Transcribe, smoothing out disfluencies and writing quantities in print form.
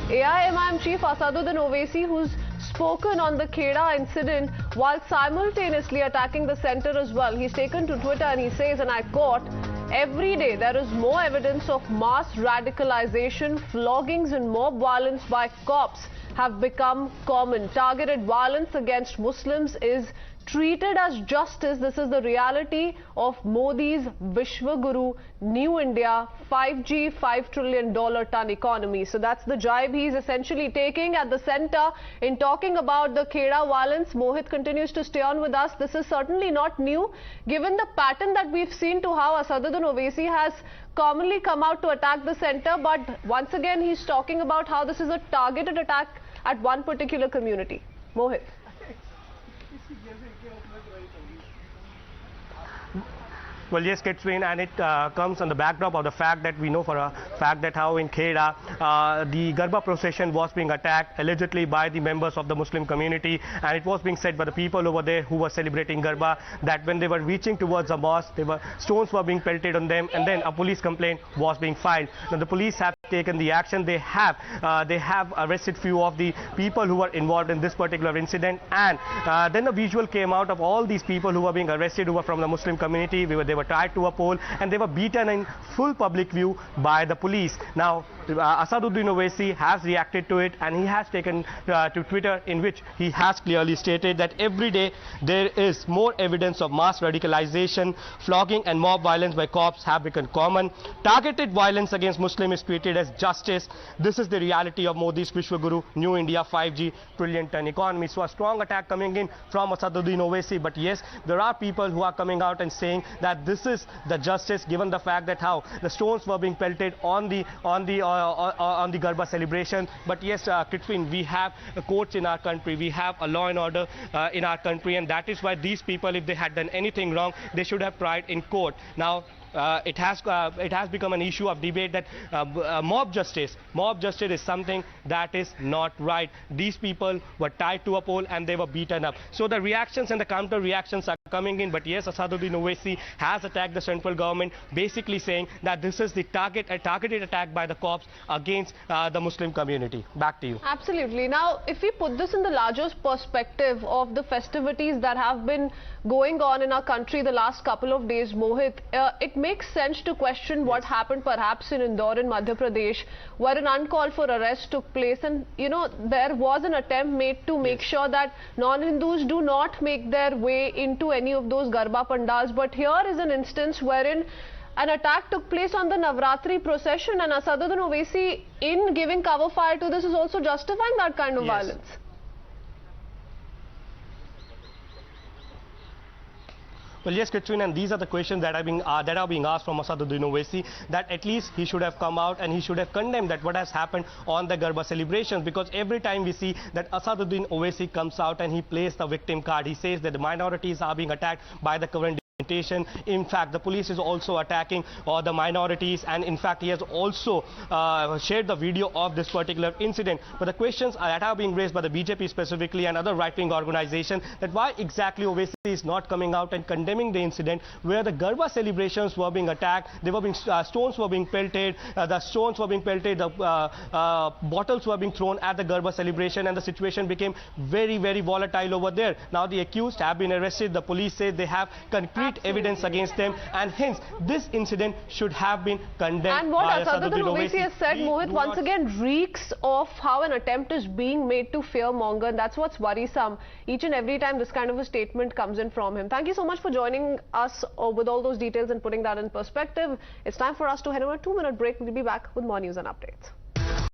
AIMIM chief Asaduddin Owaisi, who's spoken on the Kheda incident while simultaneously attacking the center as well. He's taken to Twitter and he says, and I quote, "Every day there is more evidence of mass radicalization, floggings and mob violence by cops have become common. Targeted violence against Muslims is treated as justice. This is the reality of Modi's Vishwaguru, New India, 5G, $5 trillion ton economy." So that's the jibe he's essentially taking at the center in talking about the Kheda violence. Mohit continues to stay on with us. This is certainly not new, given the pattern that we've seen to how Asaduddin Owaisi has commonly come out to attack the center. But once again, he's talking about how this is a targeted attack at one particular community. Mohit. Well, yes, Katrine, and it comes on the backdrop of the fact that we know for a fact that how in Kheda the Garba procession was being attacked allegedly by the members of the Muslim community, and it was being said by the people over there who were celebrating Garba that when they were reaching towards the mosque, stones were being pelted on them, and then a police complaint was being filed. Now the police have taken the action. They have arrested few of the people who were involved in this particular incident, and then a visual came out of all these people who were being arrested who were from the Muslim community. They were tied to a pole and they were beaten in full public view by the police. Now Asaduddin Owaisi has reacted to it, and he has taken to Twitter, in which he has clearly stated that every day there is more evidence of mass radicalization, flogging and mob violence by cops have become common. Targeted violence against Muslims is treated as justice. This is the reality of Modi's Vishwaguru, New India, 5G, trillion ton economy. So a strong attack coming in from Asaduddin Owaisi. But yes, there are people who are coming out and saying that this is the justice, given the fact that how the stones were being pelted on the Garba celebration. But yes, Katrine, we have courts in our country, we have a law and order in our country, and that is why these people, if they had done anything wrong, they should have tried in court. Now it has become an issue of debate that mob justice is something that is not right. These people were tied to a pole and they were beaten up. So the reactions and the counter reactions are coming in. But yes, Asaduddin Owaisi has attacked the central government, basically saying that this is the targeted attack by the cops against the Muslim community. Back to you. Absolutely. Now, if we put this in the larger perspective of the festivities that have been going on in our country the last couple of days, Mohit, it makes sense to question what happened perhaps in Indore in Madhya Pradesh, where an uncalled for arrest took place, and there was an attempt made to make sure that non-Hindus do not make their way into any of those Garba pandals. But here is an instance wherein an attack took place on the Navratri procession, and Asaduddin Owaisi, in giving cover fire to this, is also justifying that kind of violence. Well, yes, Katrina, and these are the questions that are being asked from Asaduddin Owaisi, that at least he should have come out and he should have condemned that what has happened on the Garba celebrations, because every time we see that Asaduddin Owaisi comes out and he plays the victim card, he says that the minorities are being attacked by the current. In fact, the police is also attacking the minorities, and in fact he has also shared the video of this particular incident. But the questions that are being raised by the BJP specifically and other right-wing organizations, that why exactly Owaisi is not coming out and condemning the incident where the Garba celebrations were being attacked, stones were being pelted, the bottles were being thrown at the Garba celebration, and the situation became very, very volatile over there. Now the accused have been arrested. The police say they have concrete evidence against them, and hence this incident should have been condemned. And what by Asaduddin Owaisi has said, Mohit, once again reeks of how an attempt is being made to fearmonger, and that's what's worrisome each and every time this kind of a statement comes in from him. Thank you so much for joining us with all those details and putting that in perspective. It's time for us to head on a 2-minute break. We'll be back with more news and updates.